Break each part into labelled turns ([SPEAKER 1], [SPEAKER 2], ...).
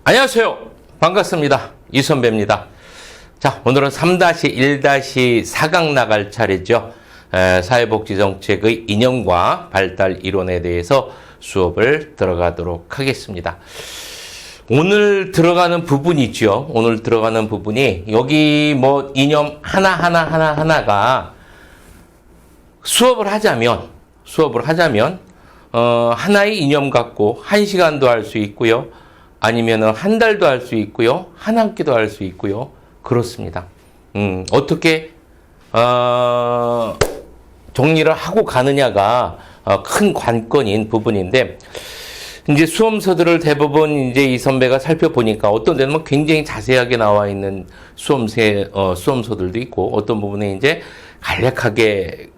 [SPEAKER 1] 안녕하세요. 반갑습니다. 이선배입니다. 자, 오늘은 3-1-4강 나갈 차례죠. 사회복지정책의 이념과 발달 이론에 대해서 수업을 들어가도록 하겠습니다. 오늘 들어가는 부분이죠. 오늘 들어가는 부분이 여기 뭐 이념 하나가 수업을 하자면 하나의 이념 갖고 1시간도 할 수 있고요. 아니면은 한 달도 할 수 있고요. 한 학기도 할 수 있고요. 그렇습니다. 어떻게 정리를 하고 가느냐가 큰 관건인 부분인데, 이제 수험서들을 대부분 이제 이 선배가 살펴보니까 어떤 데는 굉장히 자세하게 나와 있는 수험서들도 있고, 어떤 부분에 이제 간략하게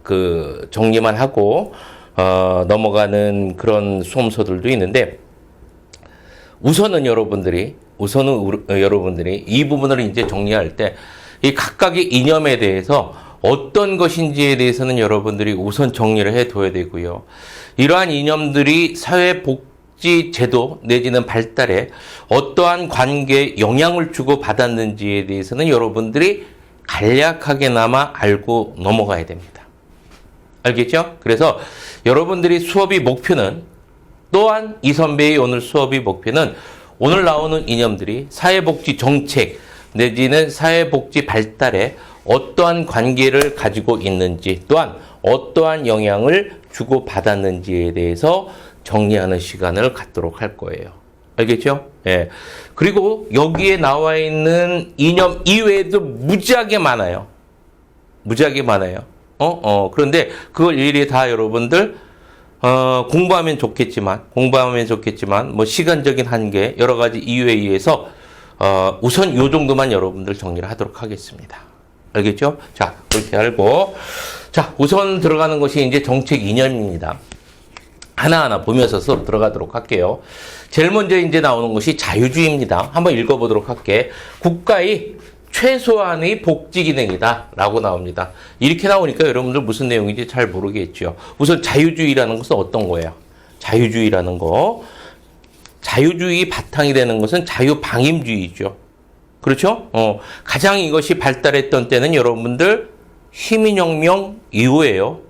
[SPEAKER 1] 정리만 하고 넘어가는 그런 수험서들도 있는데, 우선은 여러분들이 이 부분을 이제 정리할 때 이 각각의 이념에 대해서 어떤 것인지에 대해서는 여러분들이 우선 정리를 해둬야 되고요. 이러한 이념들이 사회복지 제도 내지는 발달에 어떠한 관계에 영향을 주고 받았는지에 대해서는 여러분들이 간략하게나마 알고 넘어가야 됩니다. 알겠죠? 그래서 여러분들이 수업의 목표는, 또한 이 선배의 오늘 수업의 목표는 오늘 나오는 이념들이 사회복지 정책 내지는 사회복지 발달에 어떠한 관계를 가지고 있는지, 또한 어떠한 영향을 주고받았는지에 대해서 정리하는 시간을 갖도록 할 거예요. 알겠죠? 예. 그리고 여기에 나와 있는 이념 이외에도 무지하게 많아요. 그런데 그걸 일일이 다 여러분들 공부하면 좋겠지만, 뭐 시간적인 한계, 여러 가지 이유에 의해서, 우선 요 정도만 여러분들 정리를 하도록 하겠습니다. 알겠죠? 자, 그렇게 알고. 자, 우선 들어가는 것이 이제 정책 이념입니다. 하나하나 보면서 수업 들어가도록 할게요. 제일 먼저 이제 나오는 것이 자유주의입니다. 한번 읽어보도록 할게. 국가의 최소한의 복지 기능이다 라고 나옵니다. 이렇게 나오니까 여러분들 무슨 내용인지 잘 모르겠죠. 우선 자유주의라는 것은 어떤 거예요? 자유주의 바탕이 되는 것은 자유방임주의죠. 그렇죠? 가장 이것이 발달했던 때는 여러분들 시민혁명 이후에요.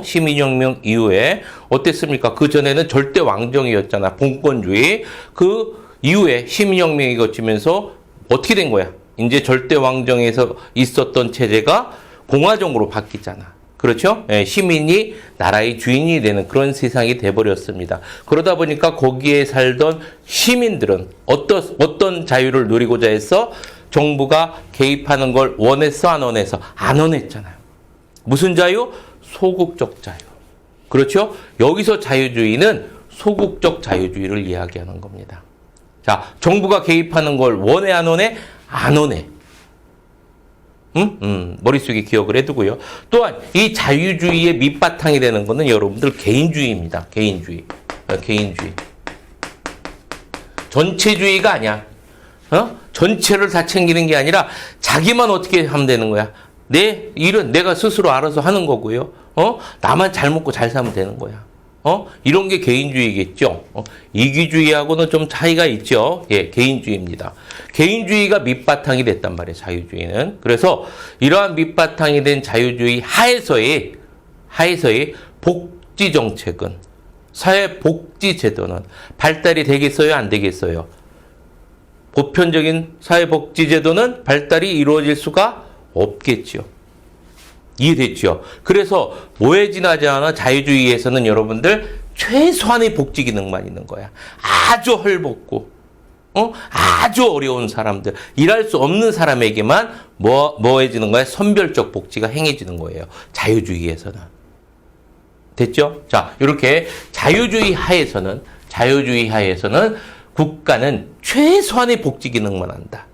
[SPEAKER 1] 시민혁명 이후에 어땠습니까? 그 전에는 절대 왕정이었잖아. 봉건주의. 그 이후에 시민혁명이 거치면서 어떻게 된 거야? 이제 절대 왕정에서 있었던 체제가 공화정으로 바뀌잖아. 그렇죠? 예, 시민이 나라의 주인이 되는 그런 세상이 돼버렸습니다. 그러다 보니까 거기에 살던 시민들은 어떤 자유를 누리고자 해서 정부가 개입하는 걸 원했어, 안 원했어? 안 원했잖아요. 무슨 자유? 소극적 자유. 그렇죠? 여기서 자유주의는 소극적 자유주의를 이야기하는 겁니다. 자, 정부가 개입하는 걸 원해, 안 원해? 안 원해. 머릿속에 기억을 해두고요. 또한 이 자유주의의 밑바탕이 되는 것은 여러분들 개인주의입니다. 개인주의. 전체주의가 아니야. 전체를 다 챙기는 게 아니라 자기만 어떻게 하면 되는 거야. 내 일은 내가 스스로 알아서 하는 거고요. 나만 잘 먹고 잘 사면 되는 거야. 이런 게 개인주의겠죠. 이기주의하고는 좀 차이가 있죠. 예, 개인주의입니다. 개인주의가 밑바탕이 됐단 말이에요, 자유주의는. 그래서 이러한 밑바탕이 된 자유주의 하에서의 복지정책은, 사회복지제도는 발달이 되겠어요, 안 되겠어요? 보편적인 사회복지제도는 발달이 이루어질 수가 없겠죠. 이해됐죠? 그래서 뭐에 지나지 않아 자유주의에서는 여러분들 최소한의 복지 기능만 있는 거야. 아주 헐벗고, 아주 어려운 사람들, 일할 수 없는 사람에게만 뭐해지는 거야? 선별적 복지가 행해지는 거예요. 자유주의에서는. 됐죠? 자, 이렇게 자유주의 하에서는 국가는 최소한의 복지 기능만 한다.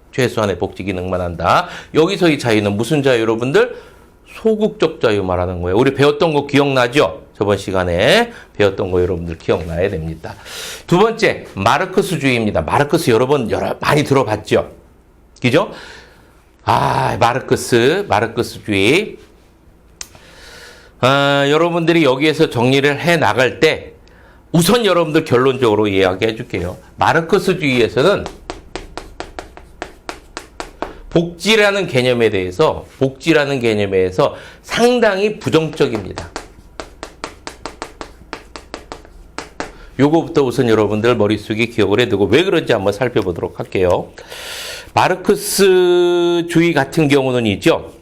[SPEAKER 1] 여기서 이 자유는 무슨 자유, 여러분들? 소극적 자유 말하는 거예요. 우리 배웠던 거 기억나죠? 저번 시간에 배웠던 거 여러분들 기억나야 됩니다. 두 번째, 마르크스주의입니다. 마르크스 많이 들어봤죠? 그죠? 마르크스주의. 여러분들이 여기에서 정리를 해 나갈 때 우선 여러분들 결론적으로 이야기해 줄게요. 마르크스주의에서는 복지라는 개념에 대해서 상당히 부정적입니다. 요거부터 우선 여러분들 머릿속에 기억을 해두고 왜 그런지 한번 살펴보도록 할게요. 마르크스주의 같은 경우는 있죠.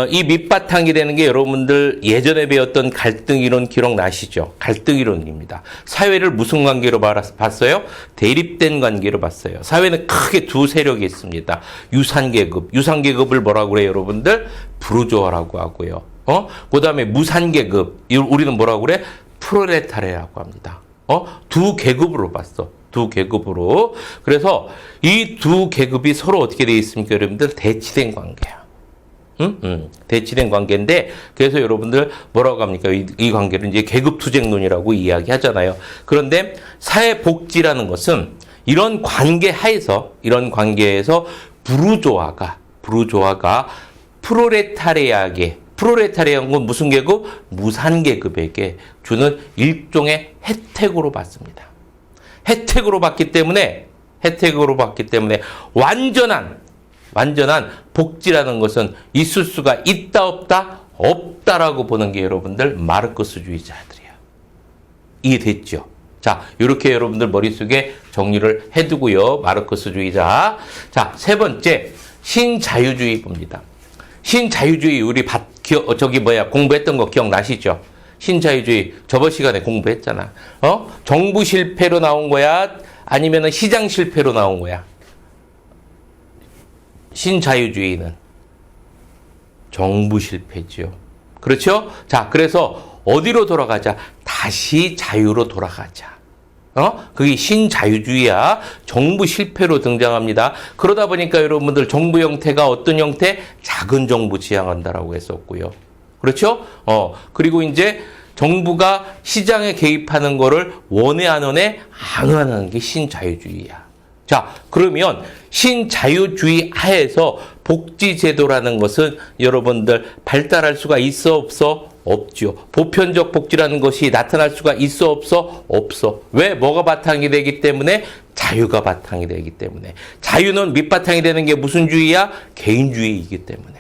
[SPEAKER 1] 이 밑바탕이 되는 게 여러분들 예전에 배웠던 갈등 이론 기억나시죠? 갈등 이론입니다. 사회를 무슨 관계로 봤어요? 대립된 관계로 봤어요. 사회는 크게 두 세력이 있습니다. 유산계급을 뭐라고 그래요, 여러분들? 부르주아라고 하고요. 그 다음에 무산계급, 우리는 뭐라고 그래? 프롤레타리아라고 합니다. 두 계급으로 봤어. 두 계급으로. 그래서 이 두 계급이 서로 어떻게 되어 있습니까, 여러분들? 대치된 관계야. 대치된 관계인데, 그래서 여러분들 뭐라고 합니까? 이 관계를 이제 계급투쟁론이라고 이야기하잖아요. 그런데 사회복지라는 것은 이런 관계에서 부르주아가 프롤레타리아는 무슨 계급? 무산계급에게 주는 일종의 혜택으로 받습니다. 혜택으로 받기 때문에 완전한 복지라는 것은 있을 수가 있다 없다? 없다라고 보는 게 여러분들 마르크스주의자들이에요. 이해됐죠? 자, 이렇게 여러분들 머릿속에 정리를 해두고요. 마르크스주의자. 자, 세 번째 신자유주의 봅니다. 신자유주의 우리 공부했던 거 기억나시죠? 신자유주의 저번 시간에 공부했잖아. 정부 실패로 나온 거야? 아니면 시장 실패로 나온 거야? 신자유주의는 정부 실패죠. 그렇죠? 자, 그래서 어디로 돌아가자? 다시 자유로 돌아가자. 그게 신자유주의야. 정부 실패로 등장합니다. 그러다 보니까 여러분들 정부 형태가 어떤 형태? 작은 정부 지향한다라고 했었고요. 그렇죠? 그리고 이제 정부가 시장에 개입하는 거를 원해 안 원해? 안 하는 게 신자유주의야. 자, 그러면 신자유주의 하에서 복지제도라는 것은 여러분들 발달할 수가 있어 없어? 없죠. 보편적 복지라는 것이 나타날 수가 있어 없어? 없어. 왜? 뭐가 바탕이 되기 때문에? 자유가 바탕이 되기 때문에. 자유는 밑바탕이 되는 게 무슨 주의야? 개인주의이기 때문에.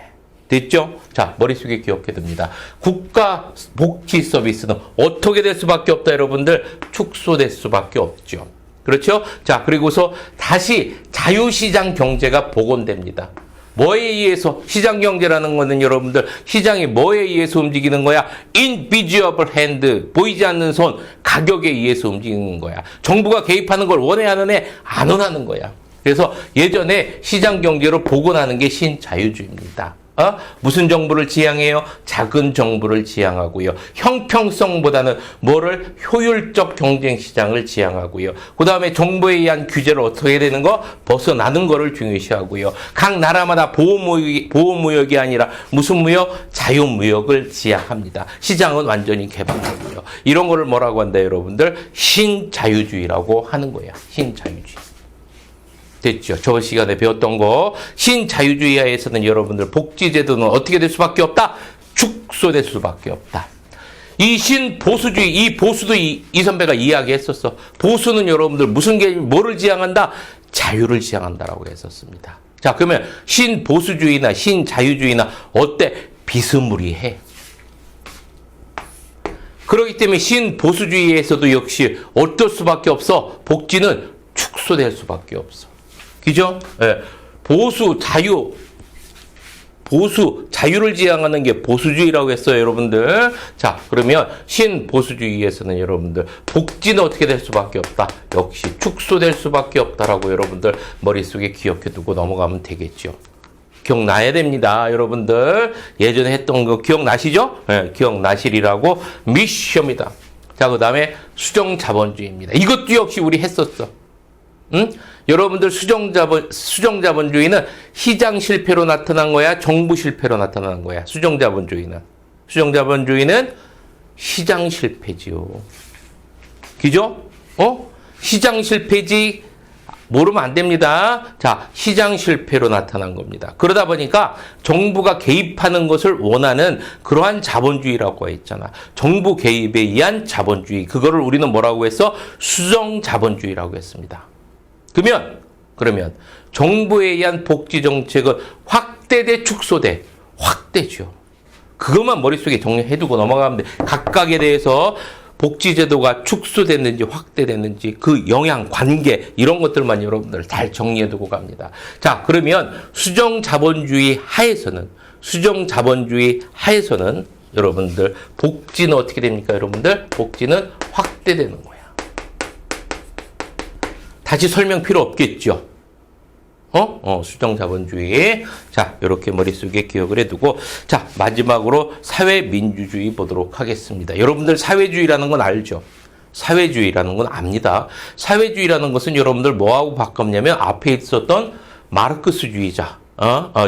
[SPEAKER 1] 됐죠? 자, 머릿속에 기억해 둡니다. 국가 복지 서비스는 어떻게 될 수밖에 없다, 여러분들? 축소될 수밖에 없죠. 그렇죠? 자, 그리고서 다시 자유시장 경제가 복원됩니다. 뭐에 의해서? 시장 경제라는 거는 여러분들 시장이 뭐에 의해서 움직이는 거야? invisible hand, 보이지 않는 손, 가격에 의해서 움직이는 거야. 정부가 개입하는 걸 원해 안 원해? 안 원하는 거야. 그래서 예전에 시장 경제로 복원하는 게 신자유주의입니다. 무슨 정부를 지향해요? 작은 정부를 지향하고요. 형평성보다는 뭐를? 효율적 경쟁 시장을 지향하고요. 그 다음에 정부에 의한 규제를 어떻게 되는 거? 벗어나는 거를 중요시하고요. 각 나라마다 보호무역이 아니라 무슨 무역? 자유무역을 지향합니다. 시장은 완전히 개방하고요. 이런 거를 뭐라고 한다, 여러분들? 신자유주의라고 하는 거예요. 신자유주의. 됐죠. 저번 시간에 배웠던 거. 신자유주의 하에서는 여러분들 복지제도는 어떻게 될 수밖에 없다? 축소될 수밖에 없다. 이 신보수주의, 이 보수도 이 선배가 이야기했었어. 보수는 여러분들 뭐를 지향한다? 자유를 지향한다라고 했었습니다. 자, 그러면 신보수주의나 신자유주의나 어때? 비스무리해. 그렇기 때문에 신보수주의에서도 역시 어떨 수밖에 없어? 복지는 축소될 수밖에 없어. 그죠? 예. 자유를 지향하는 게 보수주의라고 했어요, 여러분들. 자, 그러면 신보수주의에서는 여러분들 복지는 어떻게 될 수밖에 없다? 역시 축소될 수밖에 없다라고 여러분들 머릿속에 기억해 두고 넘어가면 되겠죠. 기억나야 됩니다, 여러분들. 예전에 했던 거 기억나시죠? 예, 기억나시리라고 미션입니다. 자, 그 다음에 수정자본주의입니다. 이것도 역시 우리 했었어. 응? 여러분들 수정자본주의는 시장 실패로 나타난 거야? 정부 실패로 나타난 거야? 수정자본주의는 시장 실패지요. 그죠? 시장 실패지 모르면 안 됩니다. 자, 시장 실패로 나타난 겁니다. 그러다 보니까 정부가 개입하는 것을 원하는 그러한 자본주의라고 했잖아. 정부 개입에 의한 자본주의. 그거를 우리는 뭐라고 했어? 수정자본주의라고 했습니다. 그러면 정부에 의한 복지 정책은 확대돼 축소돼? 확대죠. 그것만 머릿속에 정리해두고 넘어가면 돼. 각각에 대해서 복지제도가 축소됐는지 확대됐는지 그 영향, 관계 이런 것들만 여러분들 잘 정리해두고 갑니다. 자, 그러면 수정자본주의 하에서는 여러분들 복지는 어떻게 됩니까? 여러분들 복지는 확대되는 거야. 다시 설명 필요 없겠죠? 수정자본주의. 자, 이렇게 머릿속에 기억을 해두고, 자, 마지막으로 사회민주주의 보도록 하겠습니다. 여러분들 사회주의라는 건 알죠? 사회주의라는 건 압니다. 사회주의라는 것은 여러분들 뭐하고 바꿨냐면 앞에 있었던 마르크스주의자,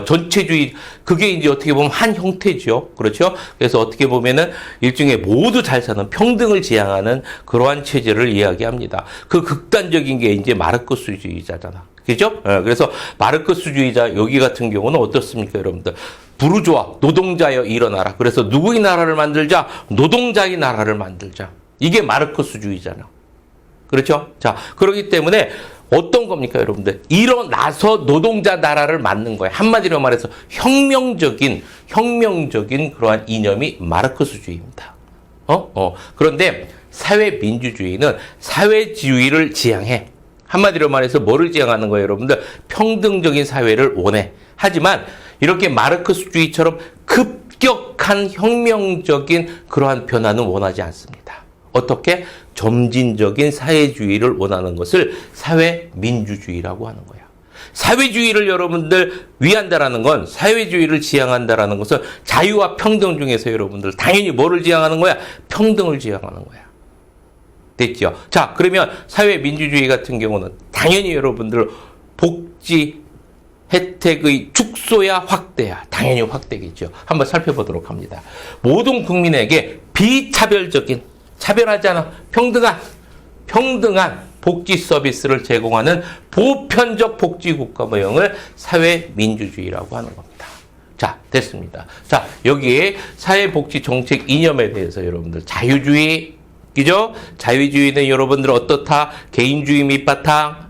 [SPEAKER 1] 전체주의, 그게 이제 어떻게 보면 한 형태죠. 그렇죠? 그래서 어떻게 보면은 일종의 모두 잘 사는 평등을 지향하는 그러한 체제를 이야기합니다. 그 극단적인 게 이제 마르크스주의자잖아. 그죠? 그래서 마르크스주의자 여기 같은 경우는 어떻습니까, 여러분들? 부르주아, 노동자여 일어나라. 그래서 누구의 나라를 만들자? 노동자의 나라를 만들자. 이게 마르크스주의잖아. 그렇죠? 자, 그렇기 때문에 어떤 겁니까, 여러분들? 일어나서 노동자 나라를 만든 거예요. 한마디로 말해서 혁명적인 그러한 이념이 마르크스주의입니다. 그런데 사회민주주의는 사회주의를 지향해. 한마디로 말해서 뭐를 지향하는 거예요, 여러분들? 평등적인 사회를 원해. 하지만 이렇게 마르크스주의처럼 급격한 혁명적인 그러한 변화는 원하지 않습니다. 어떻게? 점진적인 사회주의를 원하는 것을 사회민주주의라고 하는 거야. 사회주의를 여러분들 위한다라는 건, 사회주의를 지향한다라는 것은 자유와 평등 중에서 여러분들 당연히 뭐를 지향하는 거야? 평등을 지향하는 거야. 됐죠? 자, 그러면 사회민주주의 같은 경우는 당연히 여러분들 복지 혜택의 축소야 확대야? 당연히 확대겠죠. 한번 살펴보도록 합니다. 모든 국민에게 비차별적인, 차별하지 않아, 평등한 복지 서비스를 제공하는 보편적 복지국가 모형을 사회민주주의라고 하는 겁니다. 자, 됐습니다. 자, 여기에 사회복지 정책 이념에 대해서 여러분들 자유주의, 그죠? 자유주의는 여러분들 어떻다? 개인주의 밑바탕,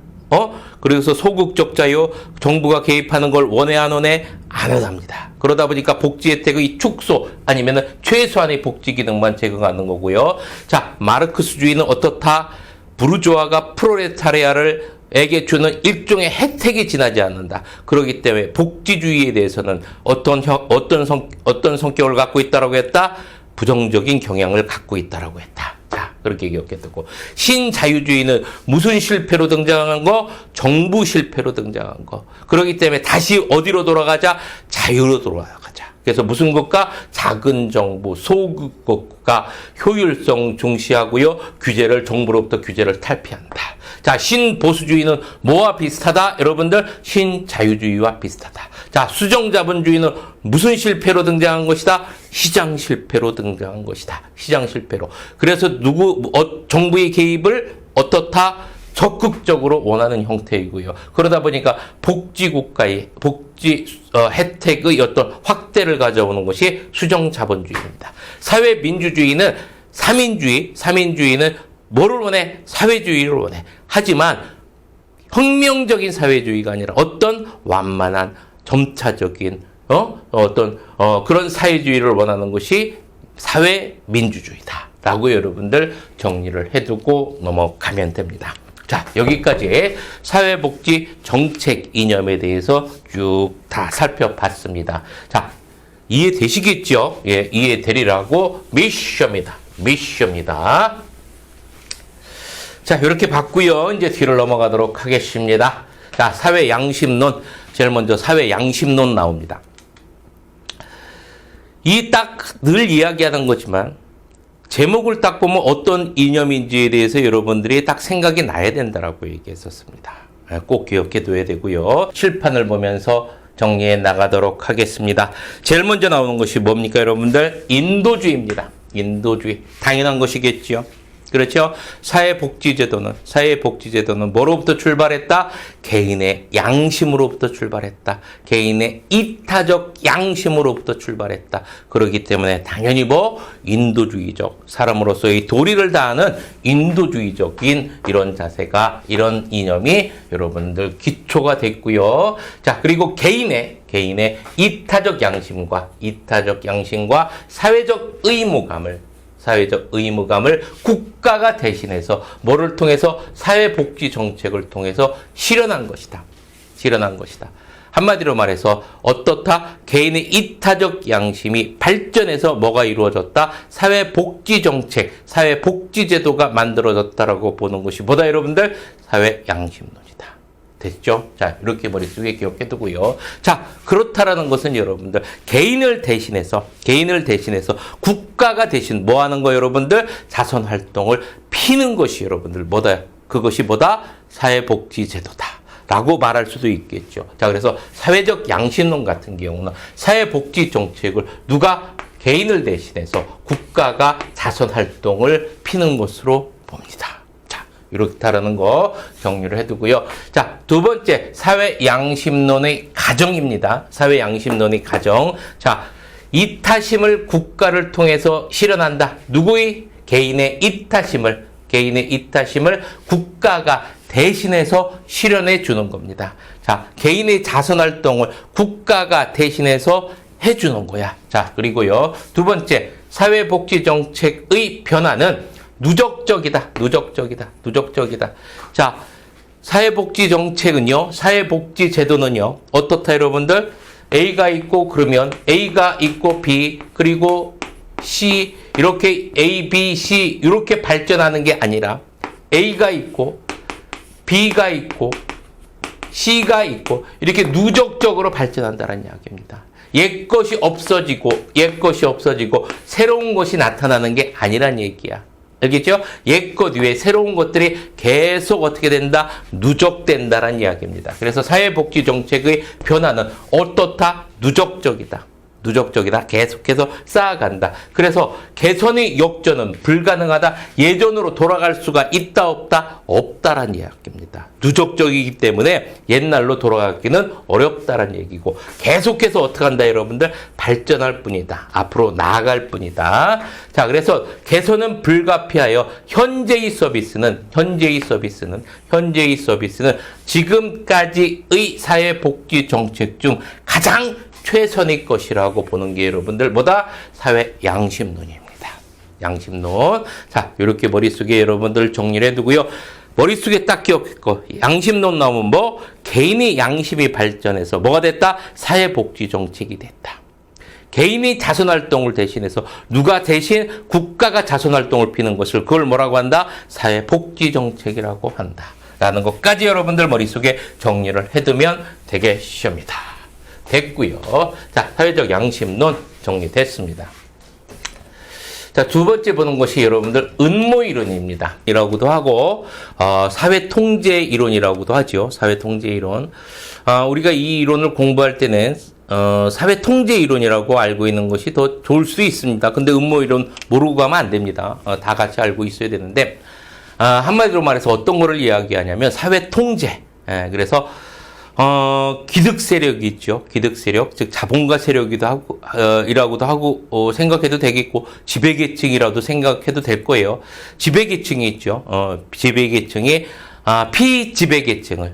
[SPEAKER 1] 그래서 소극적 자유, 정부가 개입하는 걸 원해 안 원해? 안 원합니다. 그러다 보니까 복지 혜택의 축소 아니면은 최소한의 복지 기능만 제공하는 거고요. 자, 마르크스주의는 어떻다? 부르주아가 프롤레타리아에게 주는 일종의 혜택이 지나지 않는다. 그렇기 때문에 복지주의에 대해서는 어떤 성격을 갖고 있다라고 했다? 부정적인 경향을 갖고 있다라고 했다. 자, 그렇게 기억해 두고. 신자유주의는 무슨 실패로 등장한 거? 정부 실패로 등장한 거. 그렇기 때문에 다시 어디로 돌아가자? 자유로 돌아가자. 그래서 무슨 국가? 작은 정부, 소국가, 효율성 중시하고요. 정부로부터 규제를 탈피한다. 자, 신보수주의는 뭐와 비슷하다? 여러분들, 신자유주의와 비슷하다. 자, 수정자본주의는 무슨 실패로 등장한 것이다? 시장 실패로 등장한 것이다. 시장 실패로. 그래서 정부의 개입을 어떻다? 적극적으로 원하는 형태이고요. 그러다 보니까 복지국가의 혜택의 어떤 확대를 가져오는 것이 수정자본주의입니다. 사회민주주의는 삼인주의는 뭐를 원해? 사회주의를 원해. 하지만 혁명적인 사회주의가 아니라 어떤 완만한 점차적인 그런 사회주의를 원하는 것이 사회민주주의다라고 여러분들 정리를 해두고 넘어가면 됩니다. 자, 여기까지 사회복지 정책 이념에 대해서 쭉 다 살펴봤습니다. 자, 이해되시겠죠? 예, 이해되리라고 미션입니다. 자, 이렇게 봤고요. 이제 뒤를 넘어가도록 하겠습니다. 자, 사회양심론. 제일 먼저 사회양심론 나옵니다. 이 딱 늘 이야기하는 거지만 제목을 딱 보면 어떤 이념인지에 대해서 여러분들이 딱 생각이 나야 된다라고 얘기했었습니다. 꼭 기억해 둬야 되고요. 칠판을 보면서 정리해 나가도록 하겠습니다. 제일 먼저 나오는 것이 뭡니까, 여러분들? 인도주의입니다. 인도주의. 당연한 것이겠죠. 그렇죠? 사회복지제도는 뭐로부터 출발했다? 개인의 양심으로부터 출발했다. 개인의 이타적 양심으로부터 출발했다. 그렇기 때문에 당연히 뭐 인도주의적, 사람으로서의 도리를 다하는 인도주의적인 이런 자세가, 이런 이념이 여러분들 기초가 됐고요. 자, 그리고 개인의 이타적 양심과 사회적 의무감을 국가가 대신해서 뭐를 통해서? 사회복지 정책을 통해서 실현한 것이다. 한마디로 말해서 어떻다? 개인의 이타적 양심이 발전해서 뭐가 이루어졌다? 사회복지 정책, 사회복지제도가 만들어졌다라고 보는 것이 뭐다, 여러분들? 사회양심론이다. 됐죠? 자, 이렇게 머릿속에 기억해 두고요. 자, 그렇다라는 것은 여러분들 개인을 대신해서 국가가 대신 뭐 하는 거예요, 여러분들? 자선 활동을 피는 것이 여러분들 뭐다? 그것이 뭐다? 사회복지제도다. 라고 말할 수도 있겠죠. 자, 그래서 사회적 양심론 같은 경우는 사회복지 정책을 누가? 개인을 대신해서 국가가 자선 활동을 피는 것으로 봅니다. 자, 이렇다라는 거 정리를 해두고요. 자, 두 번째, 사회양심론의 가정입니다. 사회양심론의 가정. 자, 이타심을 국가를 통해서 실현한다. 누구의? 개인의 이타심을 국가가 대신해서 실현해 주는 겁니다. 자, 개인의 자선 활동을 국가가 대신해서 해 주는 거야. 자, 그리고요. 두 번째, 사회복지 정책의 변화는 누적적이다. 자, 사회복지 정책은요, 사회복지 제도는요, 어떻다, 여러분들? A가 있고, 그러면 A가 있고, B, 그리고 C, 이렇게 A, B, C, 이렇게 발전하는 게 아니라 A가 있고, B가 있고, C가 있고, 이렇게 누적적으로 발전한다는 이야기입니다. 옛 것이 없어지고, 새로운 것이 나타나는 게 아니란 얘기야. 알겠죠? 옛것 위에 새로운 것들이 계속 어떻게 된다? 누적된다는 이야기입니다. 그래서 사회복지 정책의 변화는 어떻다? 누적적이다. 계속해서 쌓아간다. 그래서 개선의 역전은 불가능하다. 예전으로 돌아갈 수가 있다, 없다? 없다란 이야기입니다. 누적적이기 때문에 옛날로 돌아가기는 어렵다란 얘기고, 계속해서 어떻게 한다, 여러분들? 발전할 뿐이다. 앞으로 나아갈 뿐이다. 자, 그래서 개선은 불가피하여 현재의 서비스는 지금까지의 사회복지 정책 중 가장 최선의 것이라고 보는 게 여러분들 뭐다? 사회 양심론입니다. 양심론. 자, 이렇게 머릿속에 여러분들 정리를 해두고요. 머릿속에 딱 기억했고, 양심론 나오면 뭐? 개인의 양심이 발전해서 뭐가 됐다? 사회복지 정책이 됐다. 개인이 자선활동을 대신해서 누가 대신? 국가가 자선활동을 피는 것을 그걸 뭐라고 한다? 사회복지 정책이라고 한다. 라는 것까지 여러분들 머릿속에 정리를 해두면 되겠습니다. 됐고요. 자, 사회적 양심론 정리됐습니다. 자, 두 번째 보는 것이 여러분들 음모이론입니다. 이라고도 하고, 사회통제 이론이라고도 하죠. 사회통제 이론. 우리가 이 이론을 공부할 때는 사회통제 이론이라고 알고 있는 것이 더 좋을 수 있습니다. 근데 음모이론 모르고 가면 안 됩니다. 다 같이 알고 있어야 되는데, 한마디로 말해서 어떤 거를 이야기하냐면 사회통제. 그래서 기득 세력이 있죠. 기득 세력, 즉 자본가 세력이기도 하고, 이라고도 하고, 생각해도 되겠고, 지배계층이라도 생각해도 될 거예요. 지배계층이 있죠. 지배계층이,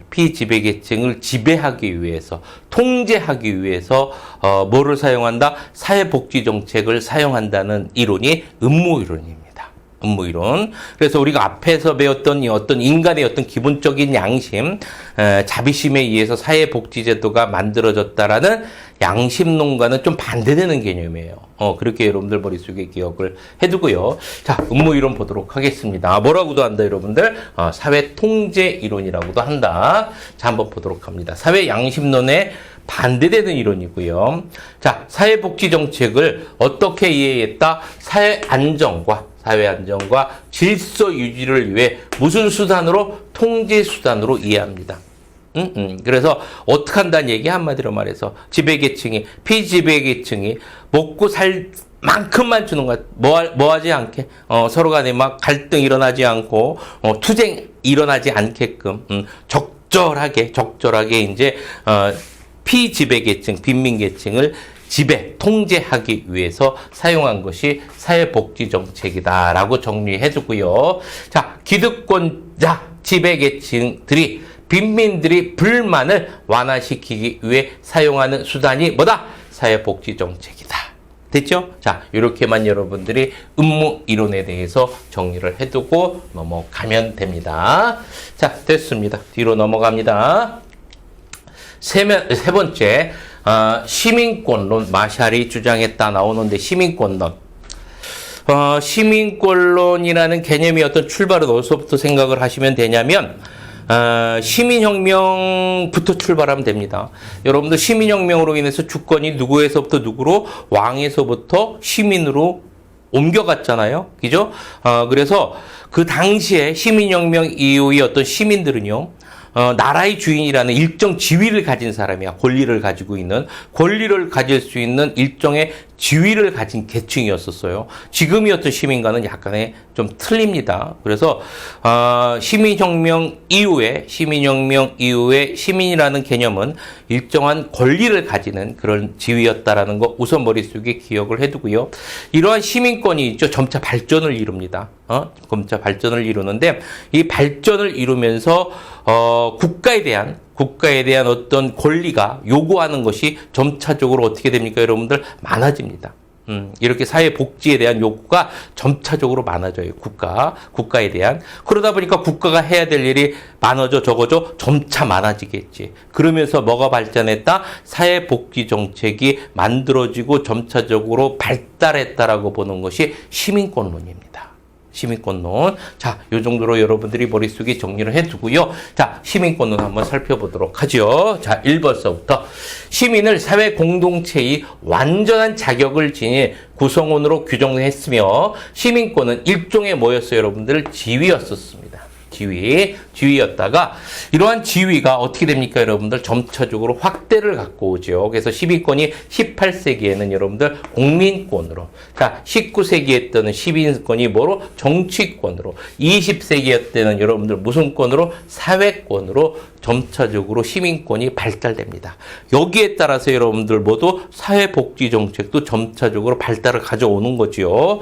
[SPEAKER 1] 피지배계층을 지배하기 위해서, 통제하기 위해서, 뭐를 사용한다? 사회복지 정책을 사용한다는 이론이 음모이론입니다. 음모이론. 그래서 우리가 앞에서 배웠던 어떤 인간의 어떤 기본적인 양심, 자비심에 의해서 사회복지제도가 만들어졌다라는 양심론과는 좀 반대되는 개념이에요. 그렇게 여러분들 머릿속에 기억을 해두고요. 자, 음모이론 보도록 하겠습니다. 뭐라고도 한다, 여러분들? 사회통제 이론이라고도 한다. 자, 한번 보도록 합니다. 사회양심론에 반대되는 이론이고요. 자, 사회복지 정책을 어떻게 이해했다? 사회 안정과 질서 유지를 위해 무슨 수단으로? 통제 수단으로 이해합니다. 그래서 어떻게 한다는 얘기 한마디로 말해서 피지배계층이 먹고 살 만큼만 주는 거야. 뭐 하지 않게. 서로 간에 막 갈등 일어나지 않고, 투쟁 일어나지 않게끔, 적절하게 이제, 피지배계층, 빈민계층을 지배, 통제하기 위해서 사용한 것이 사회복지정책이다라고 정리해주고요. 자, 기득권자, 지배계층들이 빈민들이 불만을 완화시키기 위해 사용하는 수단이 뭐다? 사회복지정책이다. 됐죠? 자, 이렇게만 여러분들이 음모 이론에 대해서 정리를 해두고 넘어가면 됩니다. 자, 됐습니다. 뒤로 넘어갑니다. 세 번째, 시민권론, 마샬이 주장했다 나오는데, 시민권론. 시민권론이라는 개념이 어떤 출발은 어디서부터 생각을 하시면 되냐면, 시민혁명부터 출발하면 됩니다. 여러분들 시민혁명으로 인해서 주권이 누구에서부터 누구로, 왕에서부터 시민으로 옮겨갔잖아요. 그죠? 그래서 그 당시에 시민혁명 이후의 어떤 시민들은요, 나라의 주인이라는 일정 지위를 가진 사람이야. 권리를 가지고 있는, 권리를 가질 수 있는 일정의 지위를 가진 계층이었었어요. 지금의 어떤 시민과는 약간의 좀 틀립니다. 그래서 시민혁명 이후에 시민이라는 개념은 일정한 권리를 가지는 그런 지위였다라는 거 우선 머릿속에 기억을 해두고요. 이러한 시민권이 있죠. 점차 발전을 이룹니다. 점차 발전을 이루는데, 이 발전을 이루면서 국가에 대한 어떤 권리가 요구하는 것이 점차적으로 어떻게 됩니까, 여러분들? 많아집니다. 이렇게 사회복지에 대한 요구가 점차적으로 많아져요. 국가에 대한. 그러다 보니까 국가가 해야 될 일이 많아져, 적어져, 점차 많아지겠지. 그러면서 뭐가 발전했다? 사회복지 정책이 만들어지고 점차적으로 발달했다라고 보는 것이 시민권론입니다. 시민권론. 자, 요 정도로 여러분들이 머릿속에 정리를 해두고요. 자, 시민권론 한번 살펴보도록 하죠. 자, 1번서부터. 시민을 사회 공동체의 완전한 자격을 지닌 구성원으로 규정했으며, 시민권은 일종의 뭐였어요, 여러분들? 지위였었습니다. 지위였다가, 이러한 지위가 어떻게 됩니까, 여러분들? 점차적으로 확대를 갖고 오죠. 그래서 시민권이 18세기에는 여러분들 공민권으로, 자, 19세기에 때는 시민권이 뭐로? 정치권으로, 20세기에 때는 여러분들 무슨 권으로? 사회권으로 점차적으로 시민권이 발달됩니다. 여기에 따라서 여러분들 모두 사회복지정책도 점차적으로 발달을 가져오는 거죠.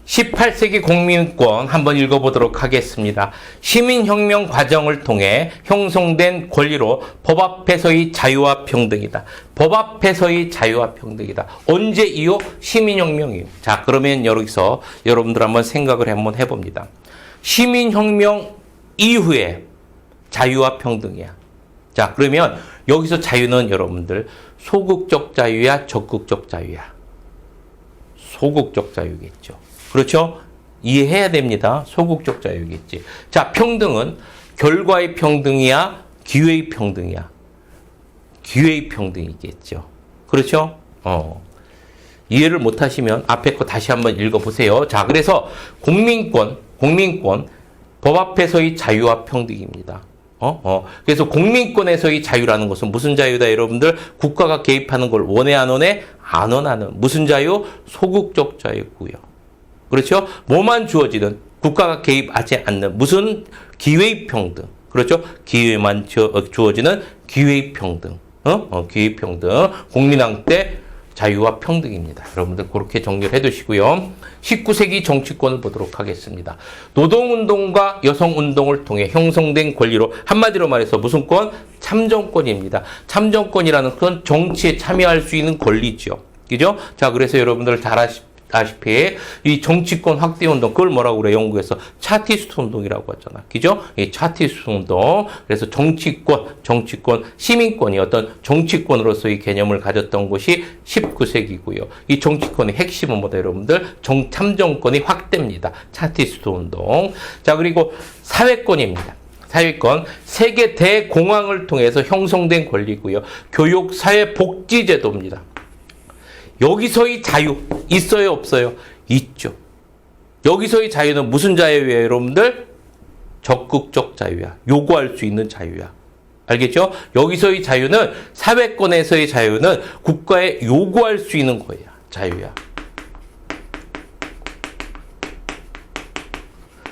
[SPEAKER 1] 18세기 공민권 한번 읽어보도록 하겠습니다. 시민혁명 과정을 통해 형성된 권리로 법 앞에서의 자유와 평등이다. 법 앞에서의 자유와 평등이다. 언제 이후? 시민혁명이요. 자, 그러면 여기서 여러분들 한번 생각을 한번 해봅니다. 시민혁명 이후에 자유와 평등이야. 자, 그러면 여기서 자유는 여러분들 소극적 자유야, 적극적 자유야? 소극적 자유겠죠. 그렇죠? 이해해야 됩니다. 소극적 자유겠지. 자, 평등은 결과의 평등이야, 기회의 평등이야? 기회의 평등이겠죠. 그렇죠? 이해를 못 하시면 앞에 거 다시 한번 읽어보세요. 자, 그래서 공민권, 법 앞에서의 자유와 평등입니다. 그래서 공민권에서의 자유라는 것은 무슨 자유다, 여러분들? 국가가 개입하는 걸 원해, 안 원해? 안 원하는. 무슨 자유? 소극적 자유고요. 그렇죠? 뭐만 주어지든 국가가 개입하지 않는 무슨 기회의 평등. 그렇죠? 기회만 주어지는 기회의 평등. 기회의 평등. 공민왕 때 자유와 평등입니다. 여러분들 그렇게 정리를 해두시고요. 19세기 정치권을 보도록 하겠습니다. 노동운동과 여성운동을 통해 형성된 권리로, 한마디로 말해서 무슨 권? 참정권입니다. 참정권이라는 건 정치에 참여할 수 있는 권리죠. 그죠? 자, 그래서 여러분들 잘 아시다시피 이 정치권 확대 운동, 그걸 뭐라고 그래? 영국에서 차티스트 운동이라고 하잖아. 그죠? 이 차티스트 운동. 그래서 정치권, 시민권이 어떤 정치권으로서의 개념을 가졌던 것이 19세기고요. 이 정치권의 핵심은 뭐다, 여러분들? 참정권이 확대입니다. 차티스트 운동. 자, 그리고 사회권입니다. 사회권, 세계 대공황을 통해서 형성된 권리고요. 교육, 사회, 복지 제도입니다. 여기서의 자유 있어요, 없어요? 있죠. 여기서의 자유는 무슨 자유예요, 여러분들? 적극적 자유야. 요구할 수 있는 자유야. 알겠죠? 여기서의 자유는, 사회권에서의 자유는 국가에 요구할 수 있는 거야. 자유야.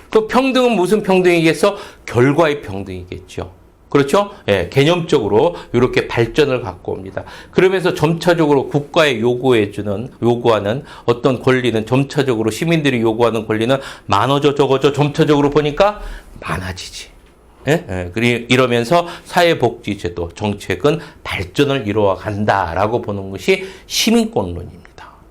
[SPEAKER 1] 그 평등은 무슨 평등이겠어? 결과의 평등이겠죠. 그렇죠? 예, 개념적으로 이렇게 발전을 갖고 옵니다. 그러면서 점차적으로 국가에 요구하는 어떤 권리는 점차적으로 시민들이 요구하는 권리는 많아져 적어져 점차적으로 보니까 많아지지. 예? 예, 이러면서 사회복지제도 정책은 발전을 이루어 간다라고 보는 것이 시민권론입니다.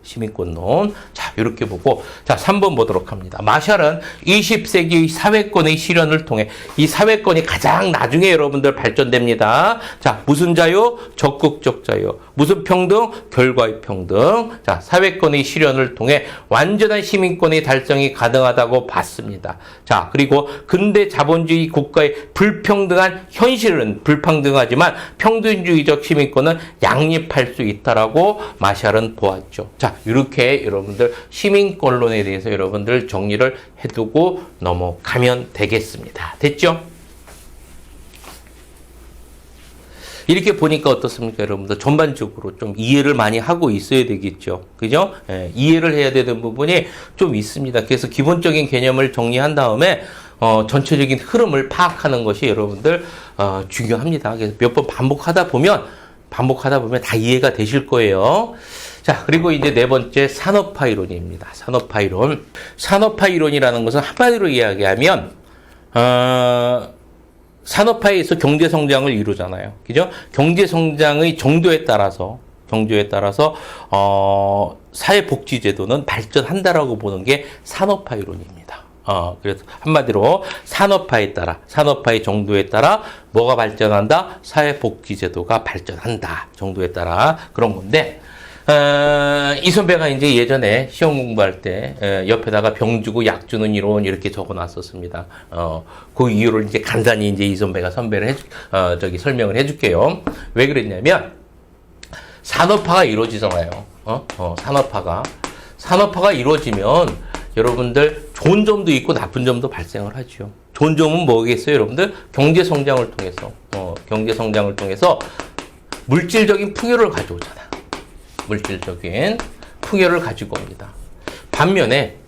[SPEAKER 1] 시민권론. 자, 이렇게 보고, 자, 3번 보도록 합니다. 마샬은 20세기 사회권의 실현을 통해 이 사회권이 가장 나중에 여러분들 발전됩니다. 자, 무슨 자유? 적극적 자유. 무슨 평등? 결과의 평등. 자, 사회권의 실현을 통해 완전한 시민권의 달성이 가능하다고 봤습니다. 자, 그리고 근대 자본주의 국가의 불평등한 현실은 불평등하지만 평등주의적 시민권은 양립할 수 있다라고 마샬은 보았죠. 자, 이렇게 여러분들 시민권론에 대해서 여러분들 정리를 해두고 넘어가면 되겠습니다. 됐죠? 이렇게 보니까 어떻습니까, 여러분들? 전반적으로 좀 이해를 많이 하고 있어야 되겠죠. 그죠? 예, 이해를 해야 되는 부분이 좀 있습니다. 그래서 기본적인 개념을 정리한 다음에 전체적인 흐름을 파악하는 것이 여러분들 중요합니다. 그래서 몇 번 반복하다 보면 다 이해가 되실 거예요. 자, 그리고 이제 네 번째 산업화 이론입니다. 산업화 이론. 산업화 이론이라는 것은 한마디로 이야기하면 산업화에서 경제 성장을 이루잖아요. 그죠? 경제 성장의 정도에 따라서 사회복지 제도는 발전한다라고 보는 게 산업화 이론입니다. 그래서 한마디로 산업화의 정도에 따라 뭐가 발전한다? 사회복지 제도가 발전한다. 정도에 따라 그런 건데, 이 선배가 이제 예전에 시험 공부할 때, 옆에다가 병 주고 약 주는 이론 이렇게 적어 놨었습니다. 그 이유를 이제 간단히 이제 이 선배가 설명을 해줄게요. 왜 그랬냐면, 산업화가 이루어지잖아요. 산업화가 이루어지면 여러분들 좋은 점도 있고 나쁜 점도 발생을 하죠. 좋은 점은 뭐겠어요, 여러분들? 경제 성장을 통해서 물질적인 풍요를 가져오잖아. 물질적인 풍요를 가지고 옵니다. 반면에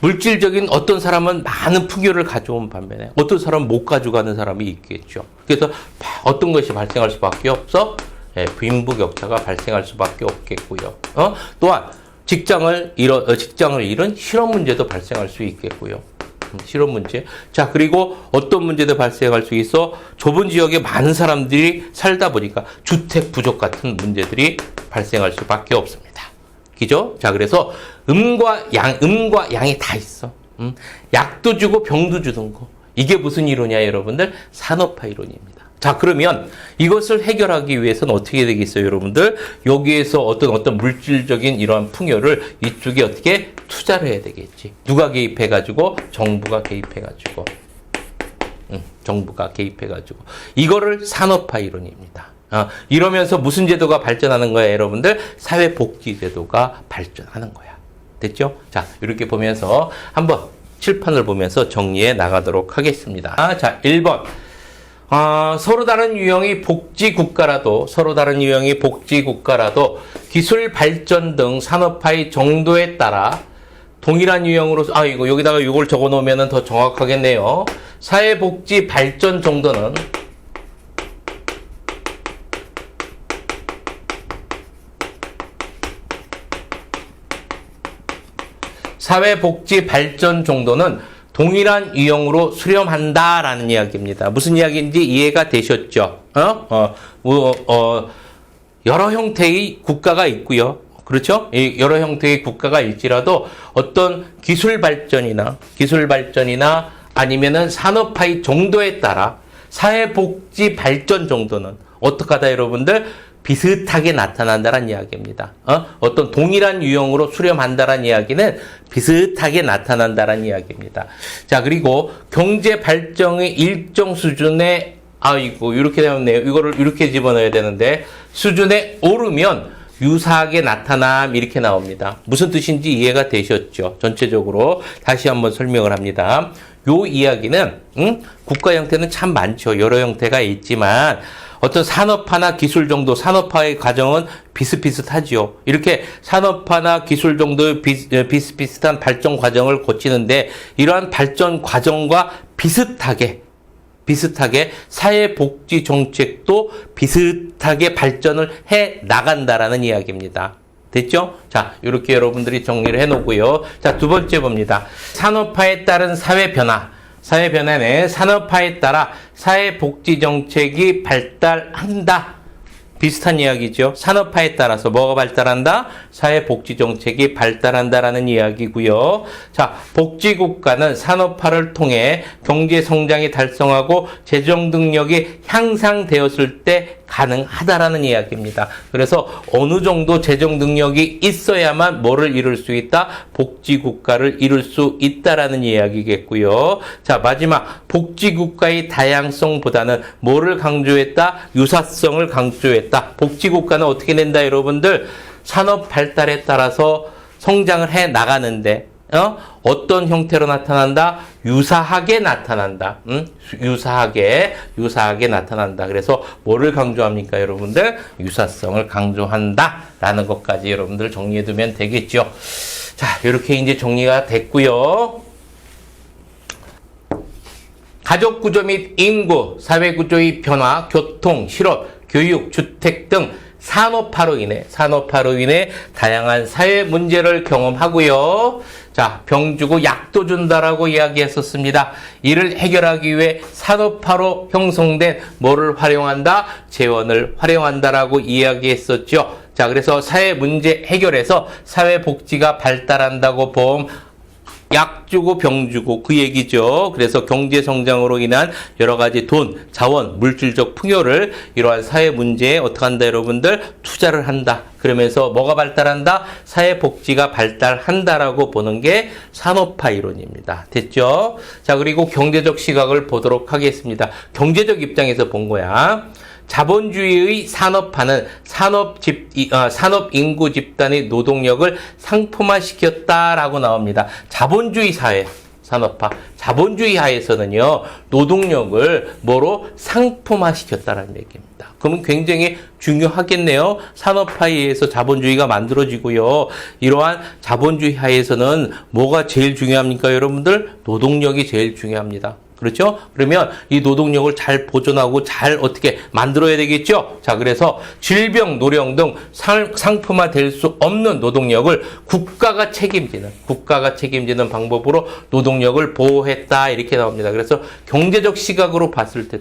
[SPEAKER 1] 물질적인 어떤 사람은 많은 풍요를 가져온 반면에 어떤 사람은 못 가져가는 사람이 있겠죠. 그래서 어떤 것이 발생할 수밖에 없어? 빈부격차가 발생할 수밖에 없겠고요. 또한 직장을 잃은 실업 문제도 발생할 수 있겠고요. 실업 문제. 자, 그리고 어떤 문제도 발생할 수 있어? 좁은 지역에 많은 사람들이 살다 보니까 주택 부족 같은 문제들이 발생할 수밖에 없습니다. 그죠? 자, 그래서 음과 양이 다 있어. 약도 주고 병도 주는 거. 이게 무슨 이론이야, 여러분들? 산업화 이론입니다. 자, 그러면 이것을 해결하기 위해서는 어떻게 되겠어요, 여러분들? 여기에서 어떤 물질적인 이러한 풍요를 이쪽에 어떻게 투자를 해야 되겠지. 누가 개입해가지고? 정부가 개입해가지고. 이거를 산업화 이론입니다. 이러면서 무슨 제도가 발전하는 거야, 여러분들? 사회복지제도가 발전하는 거야. 됐죠? 자, 이렇게 보면서 한번 칠판을 보면서 정리해 나가도록 하겠습니다. 자, 1번. 서로 다른 유형의 복지 국가라도 기술 발전 등 산업화의 정도에 따라 동일한 유형으로, 여기다가 이걸 적어 놓으면 더 정확하겠네요. 사회복지 발전 정도는 동일한 유형으로 수렴한다라는 이야기입니다. 무슨 이야기인지 이해가 되셨죠? 여러 형태의 국가가 있고요. 그렇죠? 여러 형태의 국가가 일지라도 어떤 기술 발전이나 아니면은 산업화의 정도에 따라 사회복지 발전 정도는 어떻게 하다, 여러분들? 비슷하게 나타난다는 이야기입니다. 어떤 동일한 유형으로 수렴한다는 이야기는 비슷하게 나타난다는 이야기입니다. 자, 그리고 경제 발전의 일정 수준에, 이렇게 되었네요. 이거를 이렇게 집어넣어야 되는데, 수준에 오르면 유사하게 나타남, 이렇게 나옵니다. 무슨 뜻인지 이해가 되셨죠? 전체적으로 다시 한번 설명을 합니다. 요 이야기는, 국가 형태는 참 많죠. 여러 형태가 있지만, 어떤 산업화나 기술 정도, 산업화의 과정은 비슷비슷하지요. 이렇게 산업화나 기술 정도의 비슷비슷한 발전 과정을 거치는데 이러한 발전 과정과 비슷하게 사회복지 정책도 비슷하게 발전을 해 나간다라는 이야기입니다. 됐죠? 자, 이렇게 여러분들이 정리를 해 놓고요. 자, 두 번째 봅니다. 산업화에 따른 사회 변화는 산업화에 따라 사회복지 정책이 발달한다. 비슷한 이야기죠. 산업화에 따라서 뭐가 발달한다? 사회복지 정책이 발달한다라는 이야기고요. 자, 복지국가는 산업화를 통해 경제 성장이 달성하고 재정 능력이 향상되었을 때 가능하다라는 이야기입니다. 그래서 어느 정도 재정 능력이 있어야만 뭐를 이룰 수 있다? 복지국가를 이룰 수 있다라는 이야기겠고요. 자, 마지막 복지국가의 다양성보다는 뭐를 강조했다? 유사성을 강조했다. 복지국가는 어떻게 된다, 여러분들? 산업 발달에 따라서 성장을 해 나가는데 어떤 형태로 나타난다? 유사하게 나타난다. 유사하게 나타난다. 그래서 뭐를 강조합니까, 여러분들? 유사성을 강조한다라는 것까지 여러분들 정리해두면 되겠죠. 자, 이렇게 이제 정리가 됐고요. 가족 구조 및 인구, 사회 구조의 변화, 교통, 실업, 교육, 주택 등 산업화로 인해 다양한 사회 문제를 경험하고요. 자, 병 주고 약도 준다라고 이야기했었습니다. 이를 해결하기 위해 산업화로 형성된 뭐를 활용한다? 재원을 활용한다라고 이야기했었죠. 자, 그래서 사회 문제 해결에서 사회 복지가 발달한다고 약 주고 병 주고 그 얘기죠. 그래서 경제 성장으로 인한 여러 가지 돈, 자원, 물질적 풍요를 이러한 사회 문제에 어떻게 한다, 여러분들? 투자를 한다. 그러면서 뭐가 발달한다? 사회 복지가 발달한다라고 보는 게 산업화 이론입니다. 됐죠? 자, 그리고 경제적 시각을 보도록 하겠습니다. 경제적 입장에서 본 거야. 자본주의의 산업화는 산업 인구 집단의 노동력을 상품화시켰다라고 나옵니다. 자본주의 사회, 산업화. 자본주의 하에서는요, 노동력을 뭐로 상품화시켰다라는 얘기입니다. 그러면 굉장히 중요하겠네요. 산업화에 의해서 자본주의가 만들어지고요. 이러한 자본주의 하에서는 뭐가 제일 중요합니까, 여러분들? 노동력이 제일 중요합니다. 그렇죠? 그러면 이 노동력을 잘 보존하고 잘 어떻게 만들어야 되겠죠? 자, 그래서 질병, 노령 등 상품화 될 수 없는 노동력을 국가가 책임지는 방법으로 노동력을 보호했다. 이렇게 나옵니다. 그래서 경제적 시각으로 봤을 때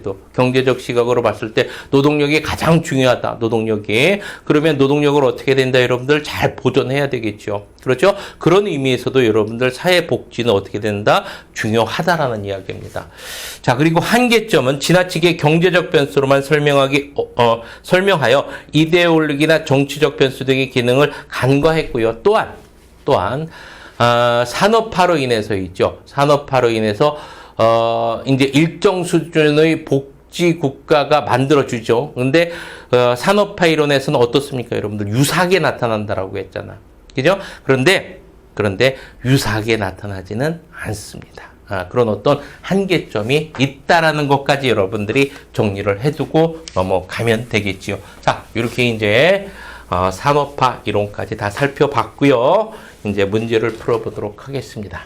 [SPEAKER 1] 노동력이 가장 중요하다. 노동력이. 그러면 노동력을 어떻게 된다, 여러분들? 잘 보존해야 되겠죠. 그렇죠? 그런 의미에서도 여러분들 사회복지는 어떻게 된다? 중요하다라는 이야기입니다. 자, 그리고 한계점은 지나치게 경제적 변수로만 설명하여 이데올로기나 정치적 변수 등의 기능을 간과했고요. 또한 산업화로 인해서 이제 일정 수준의 복지 국가가 만들어주죠. 근데 산업화 이론에서는 어떻습니까, 여러분들? 유사하게 나타난다라고 했잖아. 그죠? 그런데 유사하게 나타나지는 않습니다. 그런 어떤 한계점이 있다라는 것까지 여러분들이 정리를 해두고 넘어가면 되겠지요. 자, 이렇게 이제 산업화 이론까지 다 살펴봤고요. 이제 문제를 풀어보도록 하겠습니다.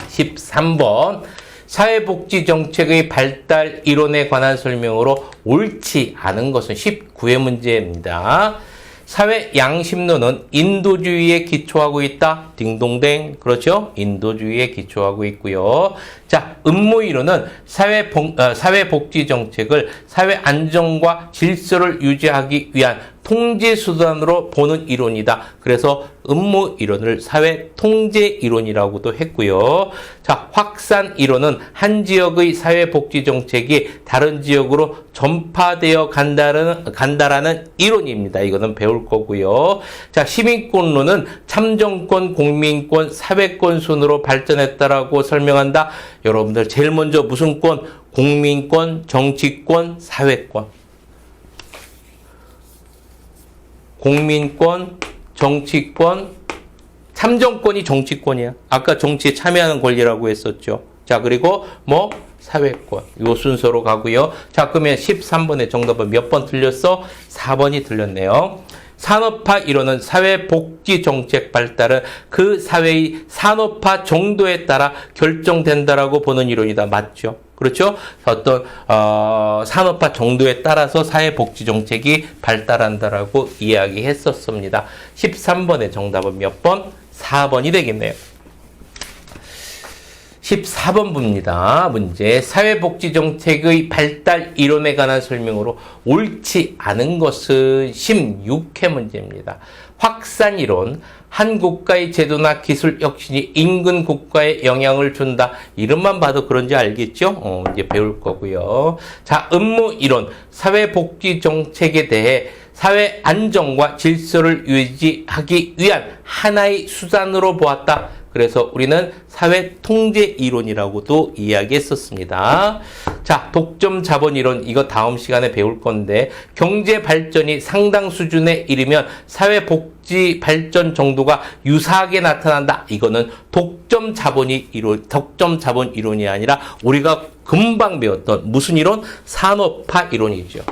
[SPEAKER 1] 13번. 사회복지 정책의 발달 이론에 관한 설명으로 옳지 않은 것은 19회 문제입니다. 사회 양심론은 인도주의에 기초하고 있다. 딩동댕. 그렇죠? 인도주의에 기초하고 있고요. 자, 음모이론은 사회복지 정책을 사회 안정과 질서를 유지하기 위한 통제 수단으로 보는 이론이다. 그래서 음모 이론을 사회 통제 이론이라고도 했고요. 자, 확산 이론은 한 지역의 사회 복지 정책이 다른 지역으로 전파되어 간다라는 이론입니다. 이거는 배울 거고요. 자, 시민권론은 참정권, 공민권, 사회권 순으로 발전했다라고 설명한다. 여러분들 제일 먼저 무슨 권? 공민권, 정치권, 사회권. 공민권, 정치권, 참정권이 정치권이야. 아까 정치에 참여하는 권리라고 했었죠. 자, 그리고 사회권. 요 순서로 가고요. 자, 그러면 13번의 정답은 몇 번 틀렸어? 4번이 틀렸네요. 산업화 이론은 사회복지정책 발달은 그 사회의 산업화 정도에 따라 결정된다라고 보는 이론이다. 맞죠? 그렇죠? 어떤 산업화 정도에 따라서 사회복지정책이 발달한다라고 이야기했었습니다. 13번의 정답은 몇 번? 4번이 되겠네요. 14번 봅니다. 문제. 사회복지정책의 발달 이론에 관한 설명으로 옳지 않은 것은 16회 문제입니다. 확산이론. 한 국가의 제도나 기술 혁신이 인근 국가에 영향을 준다. 이름만 봐도 그런지 알겠죠? 이제 배울 거고요. 자, 음모이론. 사회복지정책에 대해 사회 안정과 질서를 유지하기 위한 하나의 수단으로 보았다. 그래서 우리는 사회 통제 이론이라고도 이야기했었습니다. 자, 독점 자본 이론 이거 다음 시간에 배울 건데 경제 발전이 상당 수준에 이르면 사회 복지 발전 정도가 유사하게 나타난다. 이거는 독점 자본 이론이 아니라 우리가 금방 배웠던 무슨 이론? 산업화 이론이죠.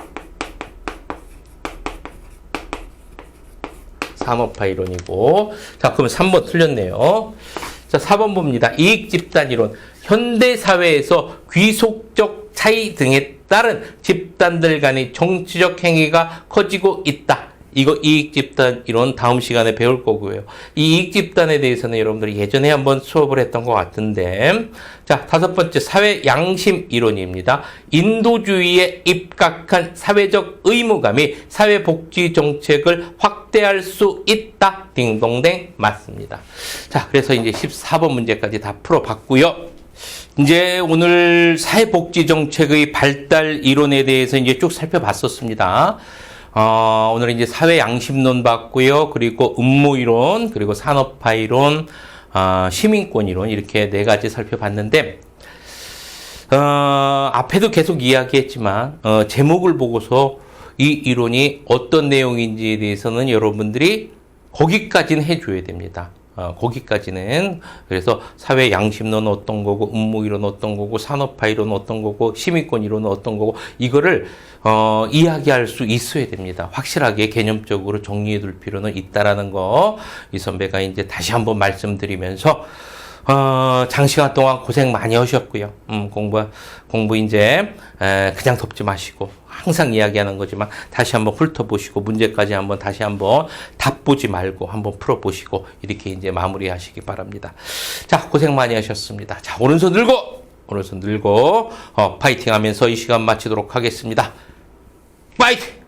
[SPEAKER 1] 산업화 이론이고. 자, 그럼 3번 틀렸네요. 자, 4번 봅니다. 이익집단 이론. 현대사회에서 귀속적 차이 등에 따른 집단들 간의 정치적 행위가 커지고 있다. 이거 이익집단 이론 다음 시간에 배울 거고요. 이 이익집단에 대해서는 여러분들이 예전에 한번 수업을 했던 것 같은데. 자, 5번째 사회 양심 이론입니다. 인도주의에 입각한 사회적 의무감이 사회복지 정책을 확대할 수 있다. 딩동댕 맞습니다. 자, 그래서 이제 14번 문제까지 다 풀어봤고요. 이제 오늘 사회복지 정책의 발달 이론에 대해서 이제 쭉 살펴봤었습니다. 오늘 이제 사회 양심론 봤고요. 그리고 음모 이론, 그리고 산업화 이론, 시민권 이론 이렇게 4가지 살펴봤는데 앞에도 계속 이야기했지만 제목을 보고서 이 이론이 어떤 내용인지에 대해서는 여러분들이 거기까지는 해줘야 됩니다. 거기까지는. 그래서 사회 양심론은 어떤 거고, 음모 이론은 어떤 거고, 산업화 이론은 어떤 거고, 시민권 이론은 어떤 거고, 이거를 이야기할 수 있어야 됩니다. 확실하게 개념적으로 정리해 둘 필요는 있다라는 거, 이 선배가 이제 다시 한번 말씀드리면서 장시간 동안 고생 많이 하셨고요. 공부 이제 그냥 덮지 마시고 항상 이야기하는 거지만 다시 한번 훑어보시고 문제까지 한번 다시 한번 답 보지 말고 한번 풀어보시고 이렇게 이제 마무리하시기 바랍니다. 자, 고생 많이 하셨습니다. 자, 오른손 들고 파이팅 하면서 이 시간 마치도록 하겠습니다. 파이팅!